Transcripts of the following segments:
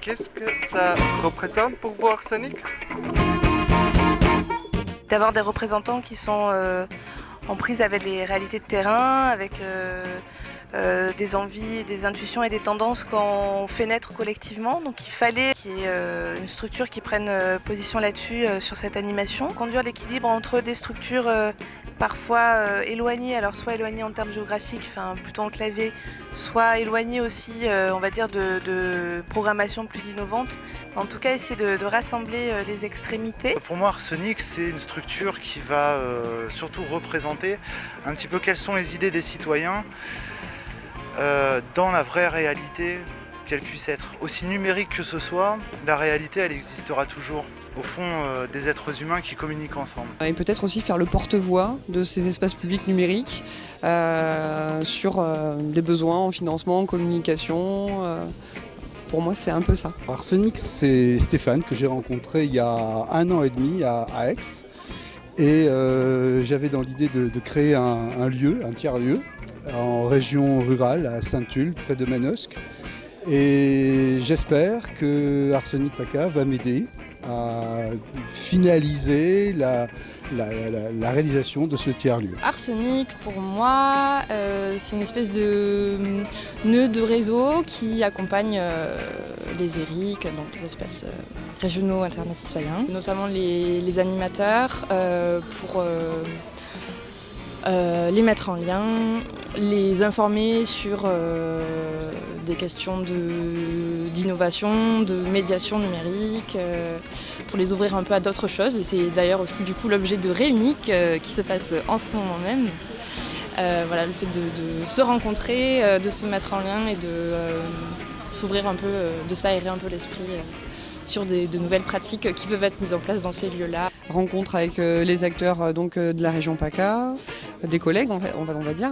Qu'est-ce que ça représente pour vous, Arsenic ? D'avoir des représentants qui sont en prise avec les réalités de terrain, avec des envies, des intuitions et des tendances qu'on fait naître collectivement. Donc il fallait qu'il y ait une structure qui prenne position là-dessus sur cette animation. Conduire l'équilibre entre des structures parfois éloignées, alors soit éloignées en termes géographiques, enfin plutôt enclavées, soit éloignées aussi, on va dire, de programmation plus innovante. En tout cas, essayer de rassembler les extrémités. Pour moi, Arsenic, c'est une structure qui va surtout représenter un petit peu quelles sont les idées des citoyens dans la vraie réalité, qu'elle puisse être. Aussi numérique que ce soit, la réalité, elle existera toujours. Au fond, des êtres humains qui communiquent ensemble. Et peut-être aussi faire le porte-voix de ces espaces publics numériques sur des besoins en financement, en communication. Pour moi, c'est un peu ça. Arsenic, c'est Stéphane que j'ai rencontré il y a 1 an et demi à Aix. Et j'avais dans l'idée de créer un lieu, un tiers-lieu, en région rurale, à Saint-Tulle, près de Manosque. Et j'espère que Arsenic PACA va m'aider à finaliser la réalisation de ce tiers-lieu. Arsenic, pour moi, c'est une espèce de nœud de réseau qui accompagne les ERIC, donc les espaces régionaux Internet citoyens, notamment les animateurs pour les mettre en lien, les informer sur des questions d'innovation, de médiation numérique, pour les ouvrir un peu à d'autres choses. Et c'est d'ailleurs aussi du coup l'objet de Réunique qui se passe en ce moment même. Voilà, le fait de se rencontrer, de se mettre en lien et de s'ouvrir un peu, de s'aérer un peu l'esprit sur de nouvelles pratiques qui peuvent être mises en place dans ces lieux-là. Rencontre avec les acteurs de la région PACA, des collègues on va dire,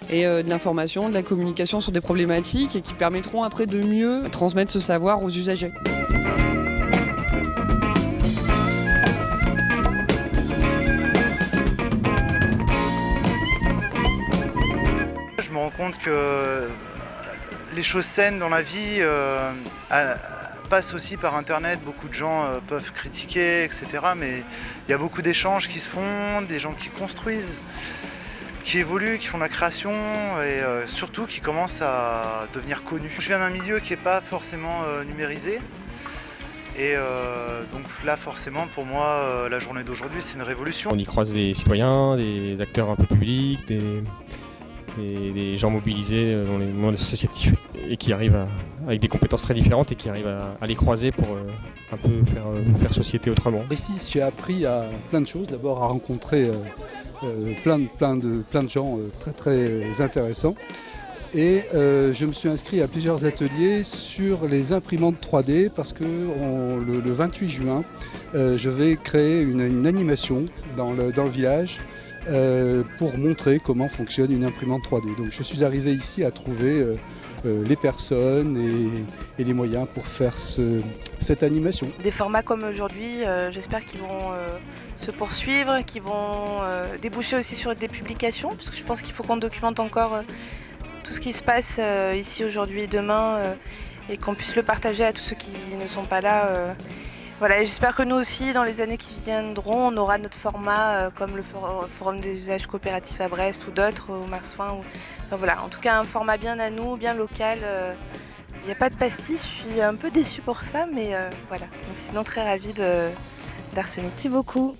et de l'information, de la communication sur des problématiques et qui permettront après de mieux transmettre ce savoir aux usagers. Je me rends compte que les choses saines dans la vie passent aussi par Internet. Beaucoup de gens peuvent critiquer, etc. Mais il y a beaucoup d'échanges qui se font, des gens qui construisent, qui évoluent, qui font de la création et surtout qui commencent à devenir connus. Je viens d'un milieu qui n'est pas forcément numérisé. Et donc là, forcément, pour moi, la journée d'aujourd'hui, c'est une révolution. On y croise des citoyens, des acteurs un peu publics, des gens mobilisés dans les mondes associatifs et qui arrivent avec des compétences très différentes et qui arrivent à les croiser pour un peu faire société autrement. Ici, j'ai appris à plein de choses. D'abord à rencontrer plein de gens très très intéressants. Et je me suis inscrit à plusieurs ateliers sur les imprimantes 3D parce que le 28 juin, je vais créer une animation dans le village pour montrer comment fonctionne une imprimante 3D. Donc je suis arrivé ici à trouver les personnes et les moyens pour faire cette animation. Des formats comme aujourd'hui, j'espère qu'ils vont se poursuivre, qu'ils vont déboucher aussi sur des publications, parce que je pense qu'il faut qu'on documente encore tout ce qui se passe ici aujourd'hui et demain et qu'on puisse le partager à tous ceux qui ne sont pas là. Voilà, et j'espère que nous aussi, dans les années qui viendront, on aura notre format comme le Forum des usages coopératifs à Brest ou d'autres au Marsouin. Enfin, voilà, en tout cas un format bien à nous, bien local. Il n'y a pas de pastis, je suis un peu déçue pour ça, mais voilà. Donc, sinon très ravie d'Arsenic. Merci beaucoup.